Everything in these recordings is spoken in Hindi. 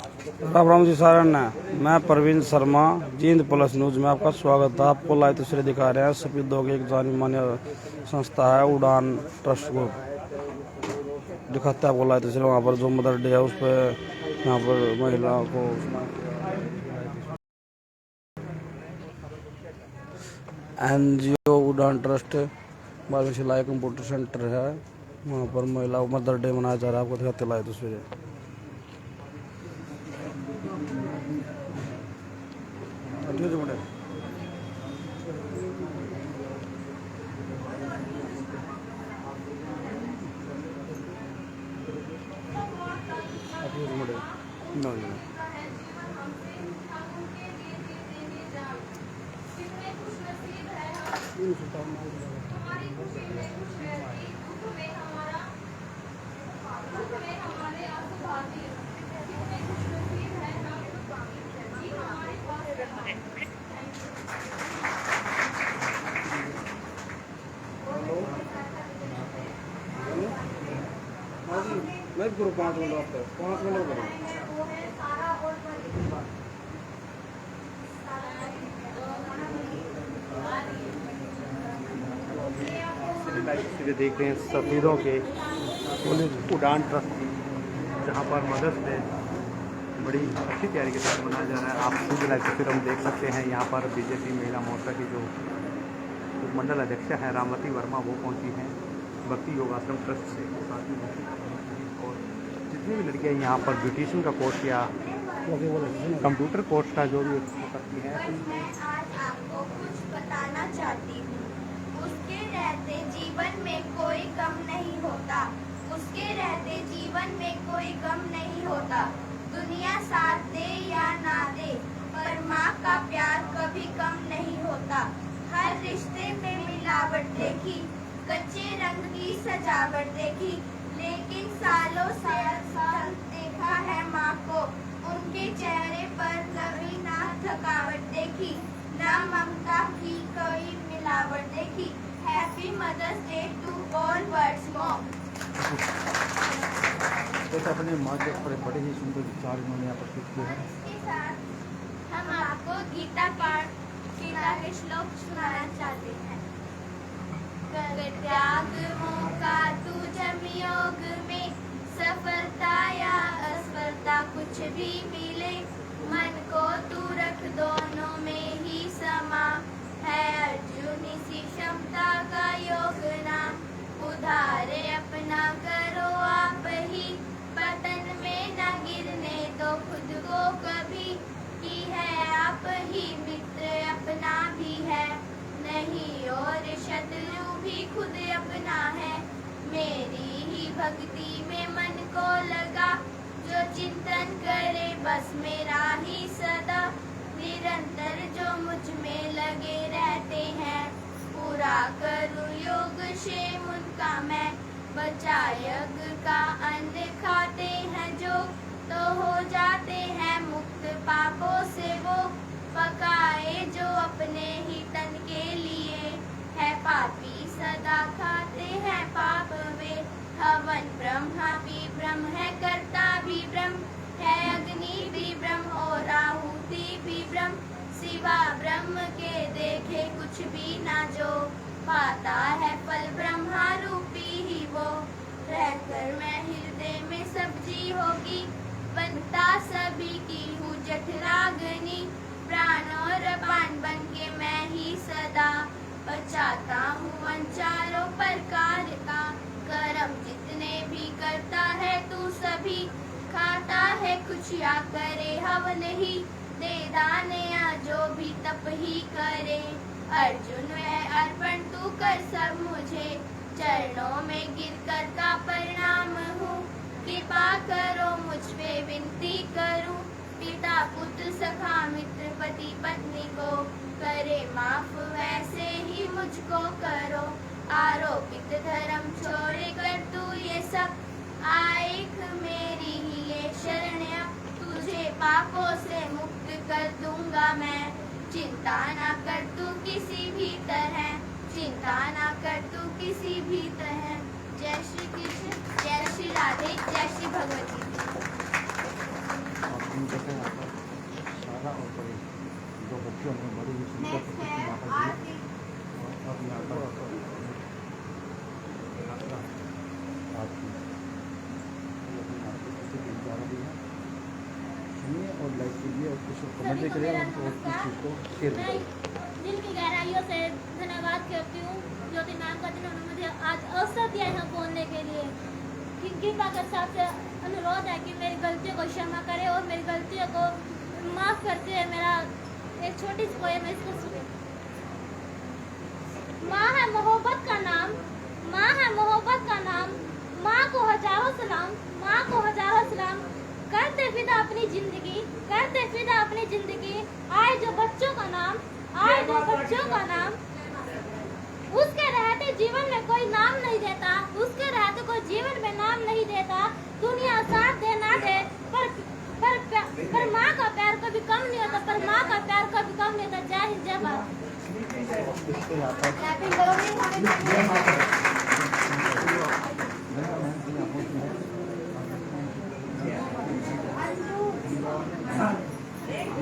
राम राम जी सारण। मैं प्रवीण शर्मा, जींद प्लस न्यूज में आपका स्वागत है। आपको लाइव तस्वीरें दिखा रहे हैं सफेदों की एक जानी मानी संस्था है उड़ान ट्रस्ट को दिखाते हैं आपको लाइव तस्वीरें। वहाँ पर जो मदर डे है उस पर यहाँ पर महिलाओं को NGO उड़ान ट्रस्ट बाल सिलाई कंप्यूटर सेंटर है, वहाँ पर महिला मदर डे मनाया जा रहा है। आपको दिखाते लाइव तस्वीरें। मैं करूँ 5 मिनट वास्ते 5 मिनट करूँ। तस्वीरें देख रहे हैं सफेदों के उड़ान ट्रस्ट की, जहाँ पर मदर्स डे बड़ी अच्छी तैयारी के साथ मनाया जा रहा है। आप खुद लाइव तस्वीर हम देख सकते हैं। यहाँ पर बीजेपी महिला मोर्चा की जो मंडल अध्यक्ष हैं रामवती वर्मा, वो पहुँची हैं भक्ति योगाश्रम ट्रस्ट से। साथ में और जितनी भी लड़कियाँ यहाँ पर ब्यूटिशियन का कोर्स या कंप्यूटर कोर्स का जो भी करती हैं। मैं आज आपको कुछ बताना चाहती हूँ। उसके रहते जीवन में कोई गम नहीं होता। उसके रहते जीवन में कोई गम नहीं होता। दुनिया साथ दे या ना दे, पर माँ का प्यार कभी कम नहीं होता। हर रिश्ते में मिलावट देखी, कच्चे रंग की सजावट देखी, लेकिन सालों साल देखा है माँ को। उनके चेहरे पर कभी ना थकावट देखी, ना ममता की कोई मिलावट देखी। Happy mother's day to all world's mom. जैसे अपने माँ के ऊपर बड़े ही सुंदर विचार उन्होंने यहाँ पर पेश किए हैं। इसके साथ हम आपको गीता के श्लोक सुनाना चाहते हैं। कर त्याग मौका तू जम योग में, सफलता या असफलता कुछ भी मिले, मन को तू रख दोनों में ही समा है। अर्जुन इसी क्षमता का योग नाम, उधारे अपना करो आप ही, पतन में न गिरने दो खुद को कभी। की है आप ही मित्र अपना भी है नहीं, और शत्रु भी खुद अपना है। मेरी ही भक्ति में मन को लगा, जो चिंतन करे बस मेरा ही सदा। निरंतर जो मुझ में लगे रहते हैं, पूरा करूं योग क्षेम उनका मैं। बचा यज्ञ का अन्न खाते हैं जो, तो हो जाते हैं मुक्त पापों से वो। पकाए जो अपने ही तन के लिए, है पापी सदा खाते हैं पाप वे। हवन ब्रह्मा भी ब्रह्म है, कर्ता भी ब्रह्म है, अग्नि भी ब्रह्म और आहुति भी ब्रह्म। सिवा ब्रह्म के देखे कुछ भी ना जो, पाता है फल ब्रह्मा रूपी ही वो। रहकर मैं हृदय में सब्जी होगी, बनता सभी की हूँ जठराग्नि। प्राण और पान बन के मैं ही सदा, बचाता हूँ चारों प्रकार का। कर्म जितने भी करता है तू सभी, खाता है कुछ या करे हवन ही, दे दान या जो भी तप ही करे। अर्जुन वह अर्पण तू कर सब मुझे, चरणों में गिर कर का प्रणाम हूँ। कृपा करो मुझ पे विनती करूँ, पिता पुत्र सखा मित्र पति पत्नी को, करे माफ वैसे ही मुझको करो। आरोपित धर्म छोड़ कर तू ये सब, आएख मेरी ही ये शरण। तुझे पापों से मुक्त कर दूंगा मैं, चिंता ना कर तू किसी भी तरह, चिंता ना कर तू किसी भी तरह। जय श्री कृष्ण, जय श्री राधे, जय श्री भगवती। देखें यहाँ पर सारा और बड़ी जो बच्चों ने बड़ी ही सुंदर तरीके से यहाँ पर दी। और अब यहाँ पर सुनिए और लाइक कीजिए और कुछ कमेंट करिए और इस चीज़ को शेयर करिए। दिल की गहराइयों से धन्यवाद करती हूँ ज्योति मैम का, जिन्होंने मुझे आज अवसर दिया है बोलने के लिए। गीता के साथ से अनुरोध है कि मेरी गलतियों को क्षमा करे और मेरी गलतियों को माफ़ करते हुए मेरा एक छोटी सी पोएम है, इसको सुने। माँ है मोहब्बत का नाम, माँ है मोहब्बत का नाम, माँ को हजारों सलाम, माँ को हजारों सलाम। करते फिदा अपनी जिंदगी, करते फिदा अपनी जिंदगी, आए जो बच्चों का नाम, आए जो बच्चों का नाम। उसके रहते जीवन में कोई नाम नहीं देता, उसके रहते कोई जीवन में नाम नहीं देता। दुनिया साथ दे ना दे पर माँ का प्यार कभी कम नहीं होता, पर माँ का प्यार कभी कम नहीं होता। जय हिंद, जय भारत।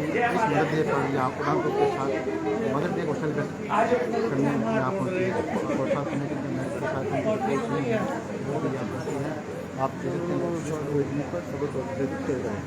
इस मदद डे पर यहाँ उड़ान ग्रुप के साथ मदर डे को सेलिब्रेट करने यहाँ पहुँचे हैं और साथ में आप देखते हैं पर सभी को प्रेरित कर रहे हैं।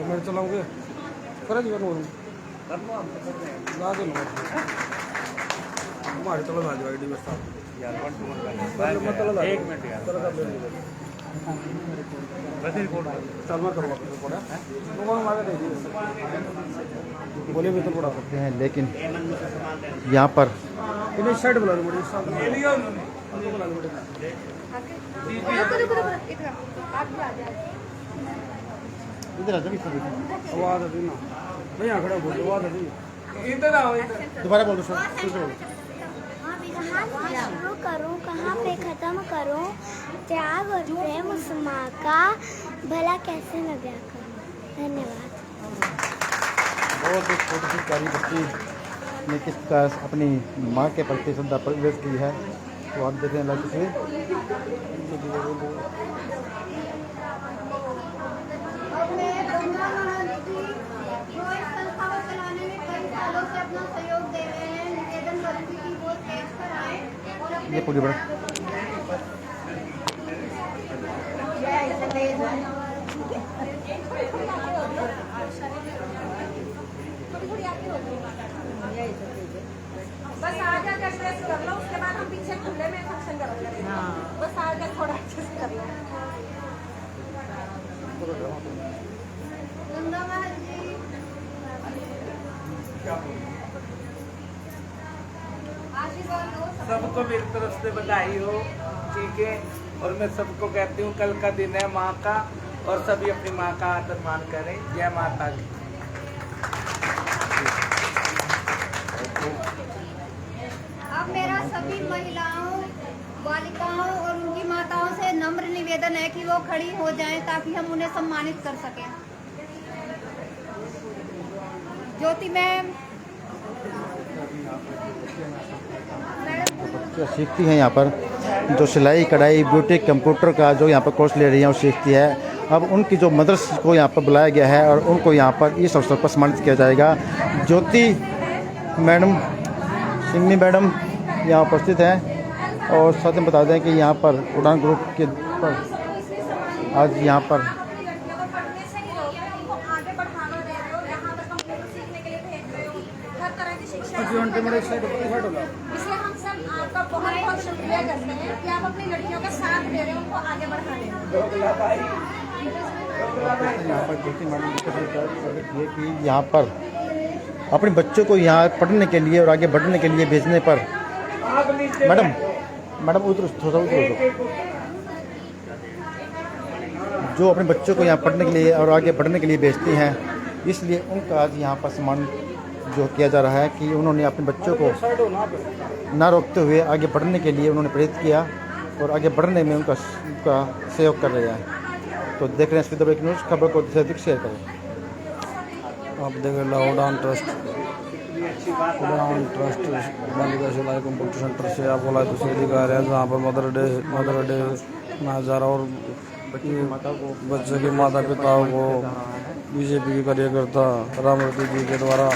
मैं चलाऊंगे करे जी करूँ ला दो हमारे चलो ला जाएगी डी बस एक मिनट यार, चल मैं करूँगा बोले भी तो पड़ा सकते हैं, लेकिन यहाँ पर इन्हें शर्ट बुला लो इधर आ जाओ। आवाज़ आती ना नहीं यहाँ खड़ा बोल आवाज़ आती दोबारा बोल दो सर। कहाँ शुरू करूँ, कहाँ पे ख़त्म करूँ, त्याग और प्रेम उस माँ का भला कैसे न ब्याह करूँ। धन्यवाद। बहुत एक छोटी सी प्यारी बच्ची ने किस प्रकार अपनी माँ के प्रति श्रद्धा प्रवेश की है, तो आप देख रहे हैं लाइक से। ये पूरी बड़ा बस आगे एडजस्ट कर लो, उसके बाद हम पीछे खुले में फंक्शन करेंगे। बस आगे थोड़ा एडजस्ट कर लो। सबको मेरी तरफ से बधाई हो, ठीक है। और मैं सबको कहती हूँ कल का दिन है माँ का, और सभी अपनी माँ का आदर मान करें। जय माता की। अब मेरा सभी महिलाओं, बालिकाओं और उनकी माताओं से नम्र निवेदन है कि वो खड़ी हो जाएं ताकि हम उन्हें सम्मानित कर सकें। ज्योति मैम बच्चियाँ सीखती हैं यहाँ पर, जो सिलाई कढ़ाई ब्यूटी कंप्यूटर का जो यहाँ पर कोर्स ले रही हैं वो सीखती है। अब उनकी जो मदर्स को यहाँ पर बुलाया गया है और उनको यहाँ पर इस अवसर पर सम्मानित किया जाएगा। ज्योति मैडम, सिमी मैडम यहाँ उपस्थित हैं और साथ में बता दें कि यहाँ पर उड़ान ग्रुप के पर आज यहाँ पर इसलिए हम सब आपका बहुत बहुत शुक्रिया करते हैं कि आप अपनी लड़कियों का साथ दे रहे हैं, उनको आगे बढ़ा रहे हैं। यहाँ पर ज्योति मैडम ये कि यहाँ पर अपने बच्चों को यहाँ पढ़ने के लिए और आगे बढ़ने के लिए भेजने पर मैडम उधर थोड़ा जो अपने बच्चों को यहाँ पढ़ने के लिए और आगे बढ़ने के लिए भेजती हैं, इसलिए उनका आज यहाँ पर सम्मान जो किया जा रहा है कि उन्होंने अपने बच्चों को ना रोकते हुए आगे बढ़ने के लिए उन्होंने प्रेरित किया और आगे बढ़ने में उनका सहयोग कर रहे हैं। तो देख रहे हैं स्पीड ब्रेक न्यूज़, खबर को अधिक शेयर करें। आप देख रहे हैं उड़ान ट्रस्ट बालिका सिलाई कंप्यूटर सेंटर से आपको लाइव तस्वीर दिखा रहे हैं, जहाँ पर मदर डे मनाया जा रहा है और बच्चे के माता पिताओं को बीजेपी के कार्यकर्ता रामवती जी के द्वारा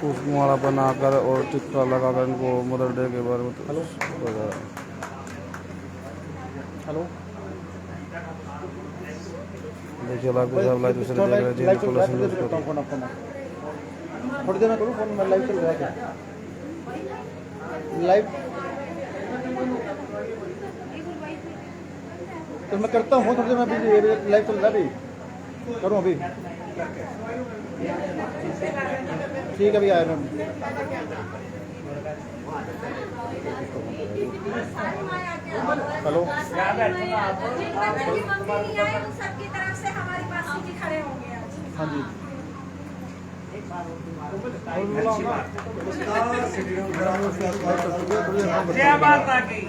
पुष्पमाला बनाकर और टिक्का लगाकर इनको मदर डे के बारे में बताया। हेलो देखिए लाइव दूसरे देख रहे हैं जिन पुलिस न्यूज़ को। थोड़ी देर में करूँ फोन में, लाइव चल रहा है क्या? लाइव तो मैं करता हूँ थोड़ी देर में, अभी लाइव चल रहा है, अभी करूँ अभी? ठीक है, अभी आया मैं। हेलो हाँ जी, जय माता की।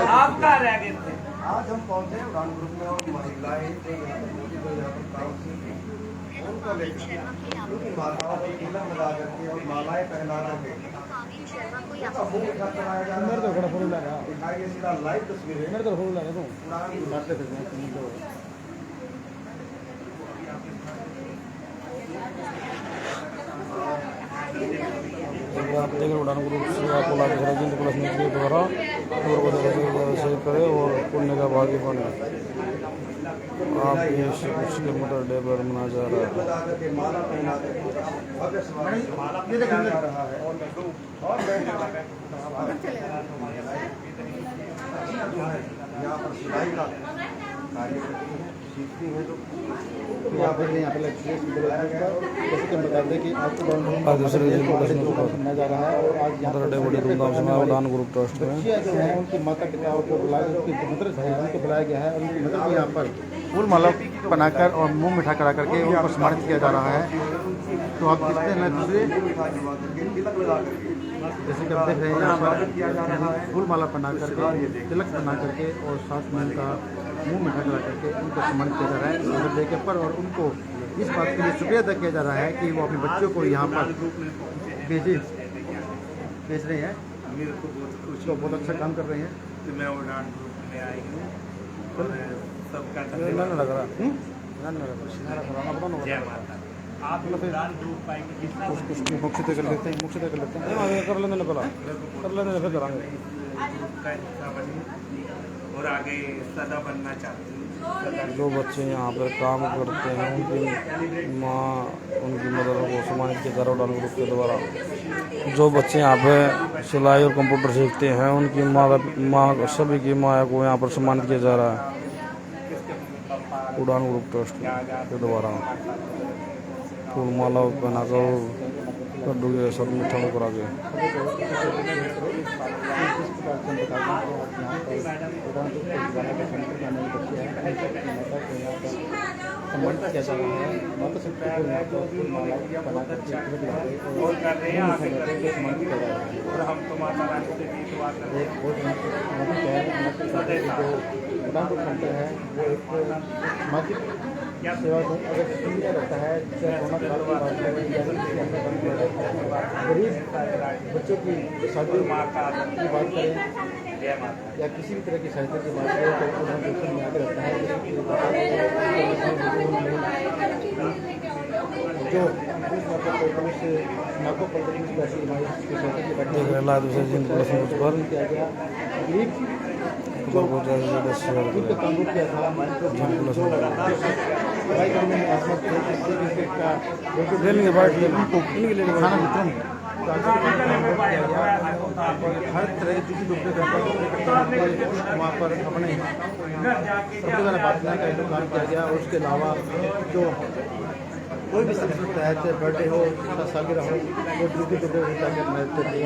आप कहाँ रह गए थे? आज हम पहुंचे उड़ान ग्रुप में और महिलाएं जो यहाँ पर मोदी जो यहाँ पर काम से उनका लेकर उनकी माताओं को तिलक लगा करके और मालाएं पहना करके उनका मुंह मीठा कराया जा रहा है। दिखाइए सीधा लाइव तस्वीरें आप देख रहे उड़ान ग्रुप से आपको लाइव दिख रहा है जिन पुलिस न्यूज़ के द्वारा खबर को शेयर करें और पुण्य का भागी बने। आप ये उसके मदर डे पर मनाया जा रहा है। लगा करके माला पहना करके भव्य समारोह जा रहा है और यहाँ पर सिलाई का कार्य करती है, सीखती है। तो यहाँ पर जैसे कि हम बता दें कि आज आज दूसरे दिन पुलिस न्यूज़ को मनाया जा रहा है और आज यहाँ मदर डे बड़ी धूमधाम से मनाया उड़ान ग्रुप ट्रस्ट में। बच्चियाँ जो हैं उनकी माता पिताओं को बुलाया, उनकी मदर है उनको बुलाया गया है और उनकी मदर को यहाँ पर फूल माला बनाकर और मुंह मिठा करा करके उनको सम्मानित किया जा रहा है। तो आप देखते हैं दूसरे तिलक लगा करके जैसे कि आप देख रहे हैं यहाँ पर फूल माला बना करके तिलक बना करके और साथ में उनका मुंह मिठा करा करके उनको सम्मानित किया जा रहा है मदर डे के पर। और उनको इस बात के लिए शुक्रिया अदा किया जा रहा है कि वो अपने बच्चों को यहाँ पर भेज रहे हैं। मेरे को बहुत खुशी तो बहुत अच्छा काम कर रहे हैं। कि मैं उड़ान ग्रुप में आई हूँ और सबका नहीं धन्यवाद। लग रहा जय माता। आप उड़ान ग्रुप आएंगे कितना कुछ मुख्य कर लेते हैं, मुख्य कर लेते हैं। कर लेने पहला कर लेने फिर कराएंगे। ग्रुप का हिस्सा बनी और आगे सदा बनना चाहती हूँ। जो बच्चे यहाँ पर काम करते हैं उनकी माँ उनकी मदर को सम्मानित किया जा रहा है उड़ान ग्रुप के द्वारा। जो बच्चे यहाँ पे सिलाई और कंप्यूटर सीखते हैं उनकी माँ सभी की माँ को यहाँ पर सम्मानित किया जा रहा है उड़ान ग्रुप ट्रस्ट के द्वारा। फूल माला पहनाकर लड्डू के सब मीठा करा के सम्मानित किया जा रहा है। माता शक्ति को यहाँ पर फूल माला बना करके और कर रहे हैं आगे करेंगे सम्मानित किया जा रहा है। और हम तो माता रानी से भी दुआ कर रहे हैं। एक बहुत जो उड़ान ग्रुप सेंटर है वो एक सामाजिक सेवा को अगर सुविधा रहता है, चाहे कोरोना काल की बात करें या किसी अन्य बात करें, गरीब बच्चों की शादी की बात करें जय माता। या किसी भी तरह की सहायता की बात करें तो ऑर्गेनाइजेशन में आगे रहता है। जो उस मौके पर पुलिस नाकों पर पुलिस पैसे की सहायता की बात देख रहे दूसरे दिन पुलिस न्यूज़ पर किया गया। गरीब खबर को ज़्यादा से ज़्यादा शेयर खुद का करें। काम किया था पुलिस भाई करने में आसमत थे का ले लेंगे बैठ ले लेंगे खाना वितरण हर तरह की दूसरे वहाँ पर अपने सबसे ज़्यादा बांटने का इंतजाम किया गया। और उसके अलावा जो कोई भी संस्कृत है, चाहे बर्थडे हो या सालगिरह हो, वो दूसरे टुकड़े होता है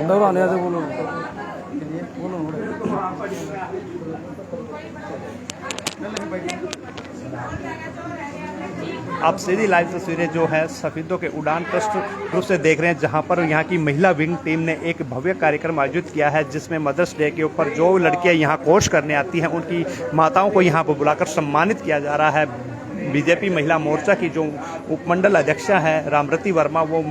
अंदर आने आते बोलो के लिए बोलो आप सीधी लाइव तस्वीरें जो है सफीदों के उड़ान ट्रस्ट ग्रुप से देख रहे हैं, जहां पर यहाँ की महिला विंग टीम ने एक भव्य कार्यक्रम आयोजित किया है, जिसमें मदर्स डे के ऊपर जो लड़कियां यहाँ कोर्स करने आती हैं उनकी माताओं को यहाँ पर बुलाकर सम्मानित किया जा रहा है। बीजेपी महिला मोर्चा की जो उपमंडल अध्यक्षा है रामरती वर्मा, वो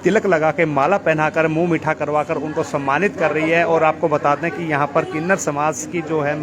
तिलक लगा के माला पहनाकर मुंह मीठा करवाकर उनको सम्मानित कर रही है। और आपको बता दें कि यहाँ पर किन्नर समाज की जो है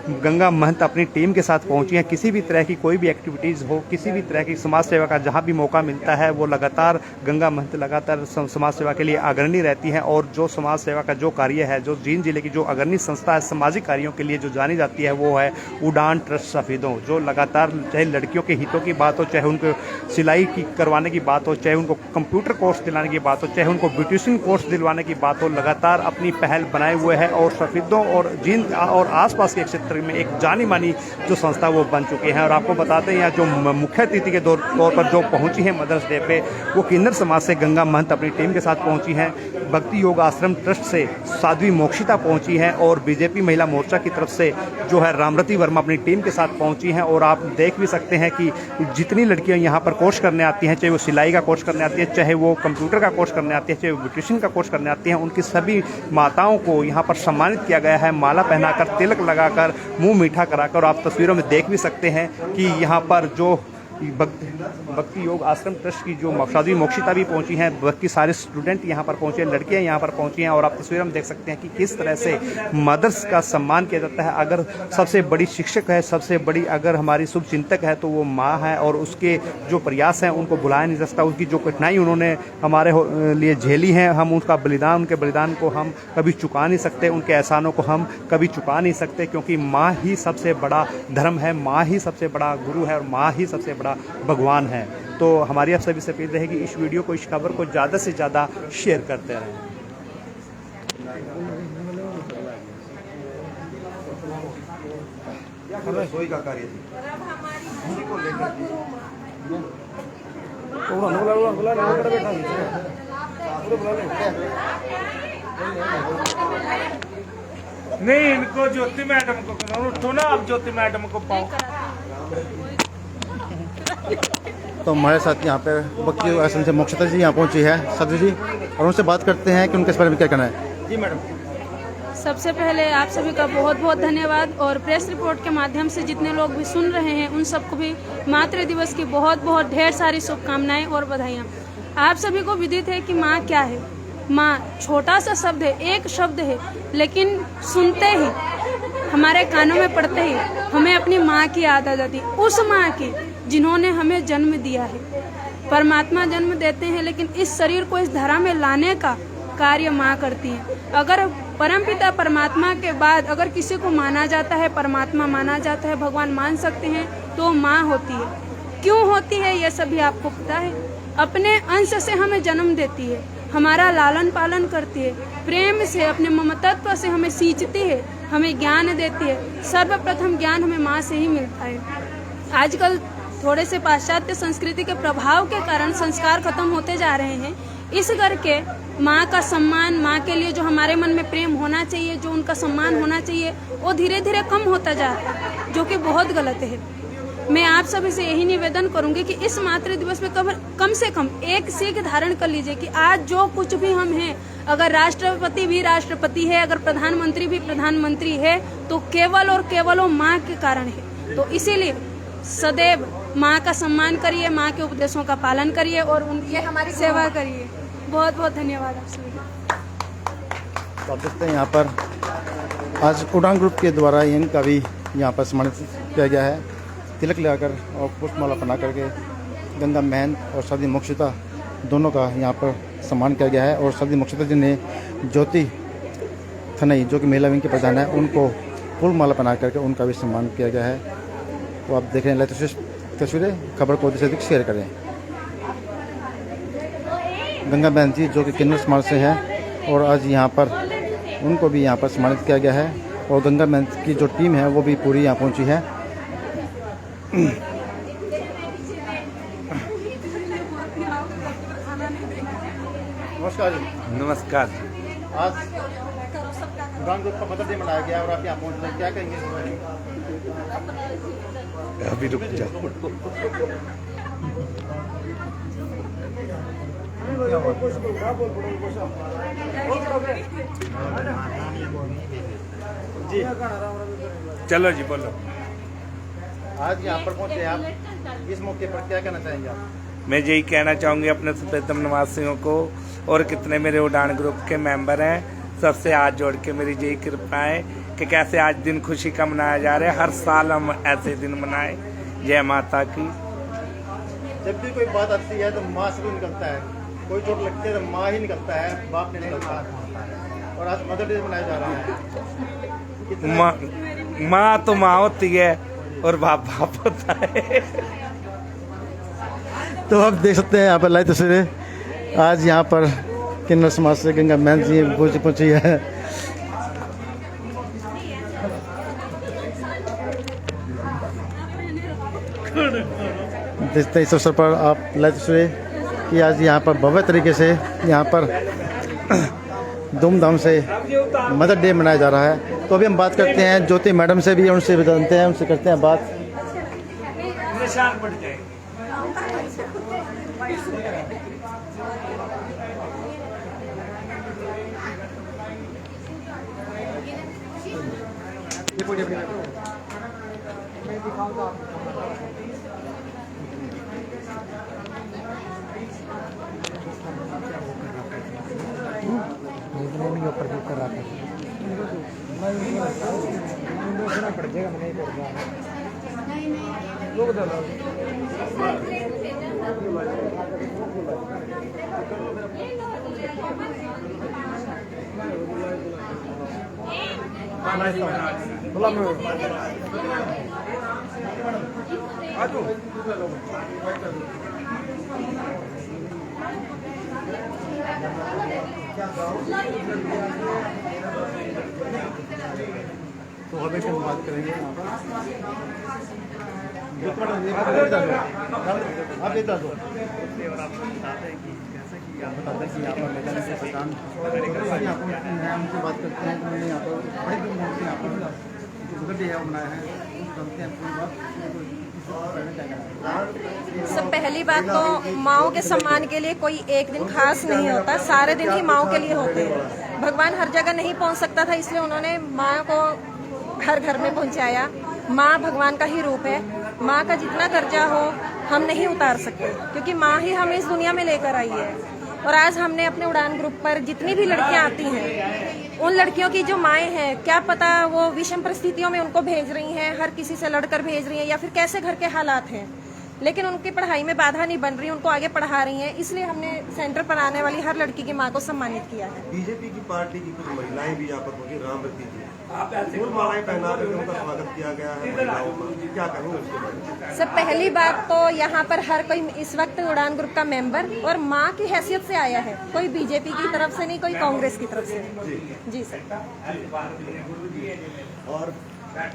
गंगा महंत अपनी टीम के साथ पहुंची हैं। किसी भी तरह की कोई भी एक्टिविटीज़ हो, किसी भी तरह की समाज सेवा का जहां भी मौका मिलता है, वो लगातार गंगा महंत लगातार समाज सेवा के लिए अग्रणी रहती हैं। और जो समाज सेवा का जो कार्य है, जो जींद जिले की जो अग्रणी संस्था है सामाजिक कार्यों के लिए जो जानी जाती है, वो है उड़ान ट्रस्ट सफीदों, जो लगातार चाहे लड़कियों के हितों की बात हो, चाहे उनको सिलाई की करवाने की बात हो, चाहे उनको कंप्यूटर कोर्स दिलाने की बात हो, चाहे उनको ब्यूटिशियन कोर्स दिलवाने की बात हो, लगातार अपनी पहल बनाए हुए है। और सफीदों और जींद और आसपास के क्षेत्र में एक जानी मानी जो संस्था वो बन चुकी है। और आपको बताते हैं यहाँ जो मुख्य अतिथि के तौर पर जो पहुंची है मदर्स डे पे, वो किन्नर समाज से गंगा महंत अपनी टीम के साथ पहुंची हैं, भक्ति योग आश्रम ट्रस्ट से साध्वी मोक्षिता पहुंची हैं, और बीजेपी महिला मोर्चा की तरफ से जो है रामरती वर्मा अपनी टीम के साथ पहुंची हैं। और आप देख भी सकते हैं कि जितनी लड़कियां यहाँ पर कोर्स करने आती हैं, चाहे वो सिलाई का कोर्स करने आती है, चाहे वो कंप्यूटर का कोर्स करने आती है, चाहे वो ब्यूटिशियन का कोर्स करने आती हैं, उनकी सभी माताओं को यहाँ पर सम्मानित किया गया है, माला पहनाकर, तिलक लगाकर, मुंह मीठा कराकर। आप तस्वीरों में देख भी सकते हैं कि यहाँ पर जो भक्ति योग आश्रम ट्रस्ट की जो साध्वी मोक्षिता भी पहुंची हैं, बाकी सारे स्टूडेंट यहाँ पर पहुंचे हैं, लड़कियां यहाँ पर पहुंची हैं। और आप तस्वीरों में देख सकते हैं कि किस तरह से मदर्स का सम्मान किया जाता है। अगर सबसे बड़ी शिक्षक है, सबसे बड़ी अगर हमारी शुभ चिंतक है, तो वो माँ है। और उसके जो प्रयास हैं उनको भुलाया नहीं जा सकता। उसकी जो कठिनाई उन्होंने हमारे लिए झेली हैं, हम उनका बलिदान, उनके बलिदान को हम कभी चुका नहीं सकते, उनके एहसानों को हम कभी चुका नहीं सकते, क्योंकि माँ ही सबसे बड़ा धर्म है, माँ ही सबसे बड़ा गुरु है, और माँ ही सबसे भगवान है। तो हमारी आप सभी से अपील रहेगी, इस वीडियो को, इस खबर को ज़्यादा से ज़्यादा शेयर करते रहें। रसोई का कार्य थी, उसी को लेकर नहीं, इनको ज्योति मैडम को कराओ, उठो ना आप, ज्योति मैडम को पाओ। तो हमारे साथ यहाँ पे भक्ति आश्रम से मोक्षिता जी यहाँ पहुँची है, साधु जी, और उनसे बात करते हैं कि उनके इस बारे में क्या कहना है। जी मैडम। सबसे पहले आप सभी का बहुत बहुत धन्यवाद, और प्रेस रिपोर्ट के माध्यम से जितने लोग भी सुन रहे हैं उन सबको भी मातृ दिवस की बहुत बहुत ढेर सारी शुभकामनाएं और बधाइयाँ। आप सभी को विदित है कि माँ क्या है। माँ छोटा सा शब्द है, एक शब्द है, लेकिन सुनते ही, हमारे कानों में पड़ते ही हमें अपनी माँ की याद आ जाती, उस माँ की जिन्होंने हमें जन्म दिया है। परमात्मा जन्म देते हैं, लेकिन इस शरीर को इस धरा में लाने का कार्य माँ करती है। अगर परमपिता परमात्मा के बाद अगर किसी को माना जाता है, परमात्मा माना जाता है, भगवान मान सकते हैं, तो माँ होती है। क्यों होती है ये सभी आपको पता है। अपने अंश से हमें जन्म देती है, हमारा लालन पालन करती है, प्रेम से अपने ममतत्व से हमें सींचती है, हमें ज्ञान देती है। सर्वप्रथम ज्ञान हमें माँ से ही मिलता है। आजकल थोड़े से पाश्चात्य संस्कृति के प्रभाव के कारण संस्कार खत्म होते जा रहे हैं, इस करके माँ का सम्मान, माँ के लिए जो हमारे मन में प्रेम होना चाहिए, जो उनका सम्मान होना चाहिए, वो धीरे धीरे कम होता जा रहा है, जो कि बहुत गलत है। मैं आप सभी से यही निवेदन करूंगी कि इस मातृ दिवस में कम से कम एक सीख धारण कर लीजिए कि आज जो कुछ भी हम हैं, अगर राष्ट्रपति भी राष्ट्रपति है, अगर प्रधानमंत्री भी प्रधानमंत्री है, तो केवल और केवल वो माँ के कारण है। तो इसीलिए सदैव माँ का सम्मान करिए, माँ के उपदेशों का पालन करिए और उनकी हमारी सेवा करिए। बहुत बहुत धन्यवाद आप सभी का। आप देखते हैं यहाँ पर आज उड़ान ग्रुप के द्वारा इनका भी यहाँ पर सम्मानित किया गया है, तिलक लगाकर और पुष्पमाला बना करके गंगा महंत और साध्वी मोक्षिता दोनों का यहाँ पर सम्मान किया गया है। और साध्वी मोक्षिता जी ने ज्योति थनई, जो कि महिला विंग के प्रधान है, उनको फूल माला बना करके उनका भी सम्मान किया गया है। तो आप देख रहे हैं लाइव तस्वीरें, खबर को अधिक से अधिक शेयर करें। गंगा बहन जी जो कि किन्नर समाज से हैं, और आज यहाँ पर उनको भी यहाँ पर सम्मानित किया गया है। और गंगा बहन की जो टीम है वो भी पूरी यहाँ पहुँची है। नमस्कार जी। नमस्कार। आज उड़ान ग्रुप का मदर डे मनाया गया और आप यहाँ पहुँच रहे हैं, क्या कहेंगे इस बारे में? अभी रुक जाओ। जी चलो जी बोलो। आज यहाँ पर पहुँचे आप, इस मौके पर क्या कहना चाहेंगे आप? मैं यही कहना चाहूँगी अपने सपेतम निवासियों को और कितने मेरे उड़ान ग्रुप के मेंबर हैं, सबसे हाथ जोड़ के मेरी यही कृपा है कि कैसे आज दिन खुशी का मनाया जा रहा है। हर साल हम ऐसे दिन मनाएं। जय माता की। जब भी कोई बात आती है तो माँ से भी निकलता है, कोई चोट लगती है तो माँ ही निकलता है, बाप नहीं निकलता। और आज मदर डे मनाया जा रहा है। माँ तो माँ होती है और बाप बाप होता है। तो आप देख सकते हैं यहाँ पर लाइव तस्वीरें। आज यहाँ पर किन्नर समाज से गंगा बहन जी पहुँची है। देखते हैं इस अवसर पर आप लाइव तस्वीरें कि आज यहाँ पर भव्य तरीके से यहाँ पर धूमधाम से मदर डे मनाया जा रहा है। तो अभी हम बात करते हैं ज्योति मैडम से भी, उनसे भी जानते हैं, उनसे करते हैं बात। निशान पड़ जाए। तो हमें हम बात करेंगे आप इधर दो। और आप बताते हैं कि जैसे कि आप बताते हैं कि यहाँ पर मैदान से प्रधान उनसे बात करते हैं। तो मैंने यहाँ पर बड़ी धूमधाम से यहाँ पर जो मदर डे है वो मनाया है, जानते हैं पूरी बात। सब पहली बात तो माँओं के सम्मान के लिए कोई एक दिन खास नहीं होता, सारे दिन ही माँओं के लिए होते हैं। भगवान हर जगह नहीं पहुँच सकता था, इसलिए उन्होंने माँ को घर घर में पहुँचाया। माँ भगवान का ही रूप है। माँ का जितना कर्जा हो हम नहीं उतार सकते, क्योंकि माँ ही हमें इस दुनिया में लेकर आई है। और आज हमने अपने उड़ान ग्रुप पर जितनी भी लड़कियां आती हैं, उन लड़कियों की जो माएँ हैं, क्या पता वो विषम परिस्थितियों में उनको भेज रही हैं, हर किसी से लड़कर भेज रही हैं, या फिर कैसे घर के हालात हैं, लेकिन उनकी पढ़ाई में बाधा नहीं बन रही, उनको आगे पढ़ा रही हैं। इसलिए हमने सेंटर पर आने वाली हर लड़की की माँ को सम्मानित किया है। बीजेपी की पार्टी की कुछ महिलाएं भी यहाँ पर पहुंची, रामवती जी, फूल मालाएं पहना कर उनका स्वागत किया गया है महिलाओं का, क्या कहेंगे उसके बारे में? सब पहली बात तो यहाँ पर हर कोई इस वक्त उड़ान ग्रुप का मेंबर और माँ की हैसियत से आया है, कोई बीजेपी की तरफ से नहीं, कोई कांग्रेस की तरफ से नहीं। जी सर। और क्या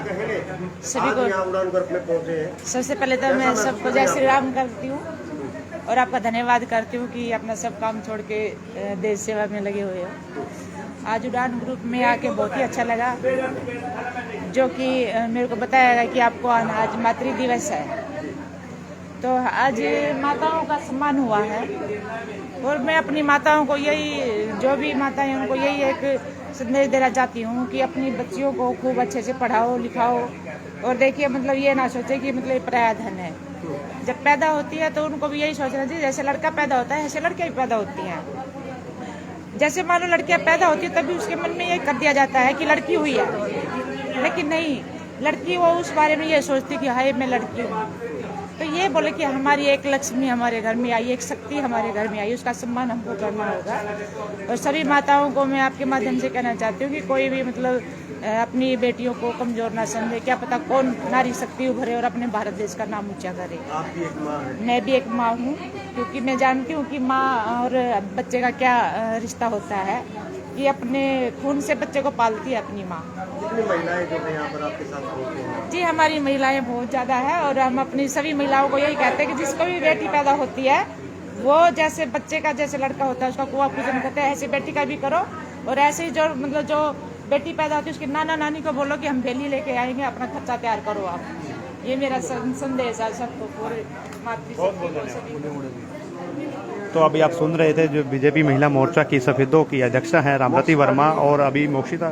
कहेंगे सभी को यहाँ उड़ान ग्रुप में पहुंचे हैं? सबसे पहले तो मैं सबको जय श्री राम करती हूँ और आपका धन्यवाद करती हूँ कि अपना सब काम छोड़ के देश सेवा में लगे हुए हो। आज उड़ान ग्रुप में आके बहुत ही अच्छा लगा, जो कि मेरे को बताया गया कि आपको आज मातृ दिवस है, तो आज माताओं का सम्मान हुआ है। और मैं अपनी माताओं को यही, जो भी माताएं उनको यही एक संदेश देना चाहती हूँ कि अपनी बच्चियों को खूब अच्छे से पढ़ाओ लिखाओ। और देखिए मतलब ये ना सोचे कि मतलब पराया धन है। जब पैदा होती है तो उनको भी यही सोचना चाहिए, जैसे लड़का पैदा होता है ऐसे लड़कियाँ भी पैदा होती हैं। जैसे मान लो लड़कियाँ पैदा होती है तभी उसके मन में ये कर दिया जाता है कि लड़की हुई है, लेकिन नहीं, लड़की वो उस बारे में ये सोचती कि हाय मैं लड़की हूँ। तो ये बोले कि हमारी एक लक्ष्मी हमारे घर में आई, एक शक्ति हमारे घर में आई, उसका सम्मान हमको करना होगा। और सभी माताओं को मैं आपके माध्यम से कहना चाहती हूँ कि कोई भी मतलब अपनी बेटियों को कमजोर ना समझे, क्या पता कौन नारी शक्ति उभरे और अपने भारत देश का नाम ऊंचा करे। आप भी एक माँ हैं। मैं भी एक माँ हूँ, क्योंकि मैं जानती हूँ कि माँ और बच्चे का क्या रिश्ता होता है, कि अपने खून से बच्चे को पालती है अपनी माँ। कितनी महिलाएं जो है यहाँ पर आपके साथ होती हैं? जी हमारी महिलाएं बहुत ज़्यादा है और हम अपनी सभी महिलाओं को यही कहते हैं कि जिसको भी बेटी पैदा होती है वो जैसे बच्चे का जैसे लड़का होता है उसका कुआ पूजन करते हैं, ऐसे बेटी का भी करो। और ऐसे ही जो मतलब जो बेटी पैदा होती है उसकी नाना नानी को बोलो कि हम बेली लेके आएंगे, अपना खर्चा तैयार करो आप। ये मेरा संदेश है सबको, पूरे तो अभी आप सुन रहे थे जो बीजेपी महिला मोर्चा की सफेदों की अध्यक्षा हैं रामरती वर्मा, और अभी मोक्षिता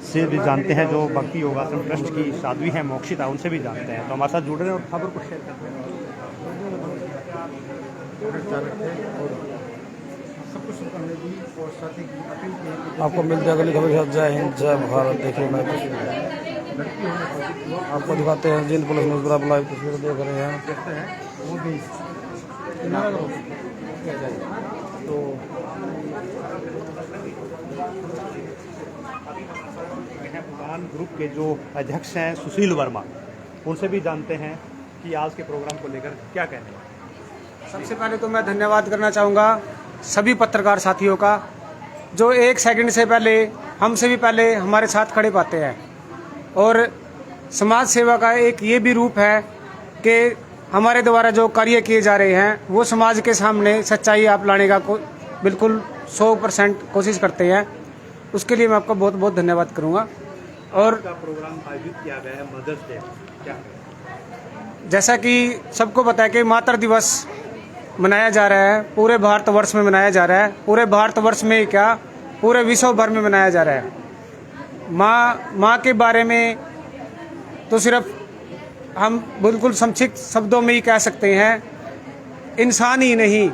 से भी जानते हैं जो भक्ति योगासन ट्रस्ट की साध्वी हैं मोक्षिता, उनसे भी जानते हैं। तो हमारे साथ जुड़ रहे हैं और खबर को शेयर करते हैं। आपको मिलते हैं अगली खबर के साथ। जय हिंद, जय भारत। देखिए मैं आपको दिखाते हैं जींद पुलिस न्यूज़ पर आप लाइव तस्वीर देख रहे हैं। तो उड़ान ग्रुप के जो अध्यक्ष हैं सुशील वर्मा, उनसे भी जानते हैं कि आज के प्रोग्राम को लेकर क्या कहने हैं। सबसे पहले तो मैं धन्यवाद करना चाहूँगा सभी पत्रकार साथियों का, जो 1 सेकंड से पहले हमसे भी पहले हमारे साथ खड़े पाते हैं। और समाज सेवा का एक ये भी रूप है कि हमारे द्वारा जो कार्य किए जा रहे हैं वो समाज के सामने सच्चाई आप लाने का बिल्कुल 100% कोशिश करते हैं। उसके लिए मैं आपका बहुत बहुत धन्यवाद करूँगा। और प्रोग्राम आयोजित किया गया है मदर्स डे, क्या जैसा कि सबको पता है कि मातृ दिवस मनाया जा रहा है, पूरे भारतवर्ष में मनाया जा रहा है। पूरे भारतवर्ष में क्या, पूरे विश्व भर में मनाया जा रहा है। माँ के बारे में तो सिर्फ हम बिल्कुल संक्षिप्त शब्दों में ही कह सकते हैं, इंसान ही नहीं,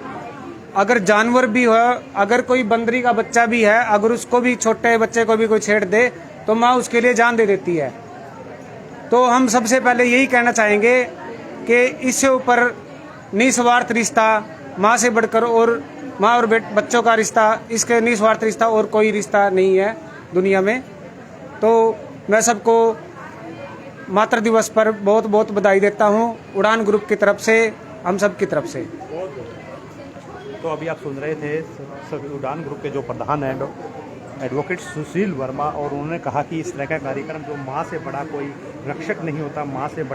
अगर जानवर भी हो, अगर कोई बंदरी का बच्चा भी है, अगर उसको भी, छोटे बच्चे को भी कोई छेड़ दे तो माँ उसके लिए जान दे देती है। तो हम सबसे पहले यही कहना चाहेंगे कि इससे ऊपर निस्वार्थ रिश्ता माँ से बढ़कर, और माँ और बच्चों का रिश्ता, इसके निस्वार्थ रिश्ता और कोई रिश्ता नहीं है दुनिया में। तो मैं सबको मातृ दिवस पर बहुत बहुत बधाई देता हूँ, उड़ान ग्रुप की तरफ से, हम सब की तरफ से। तो अभी आप सुन रहे थे उड़ान ग्रुप के जो प्रधान हैं एडवोकेट सुशील वर्मा, और उन्होंने कहा कि इस तरह का कार्यक्रम जो माँ से बड़ा कोई रक्षक नहीं होता, माँ से बड़ा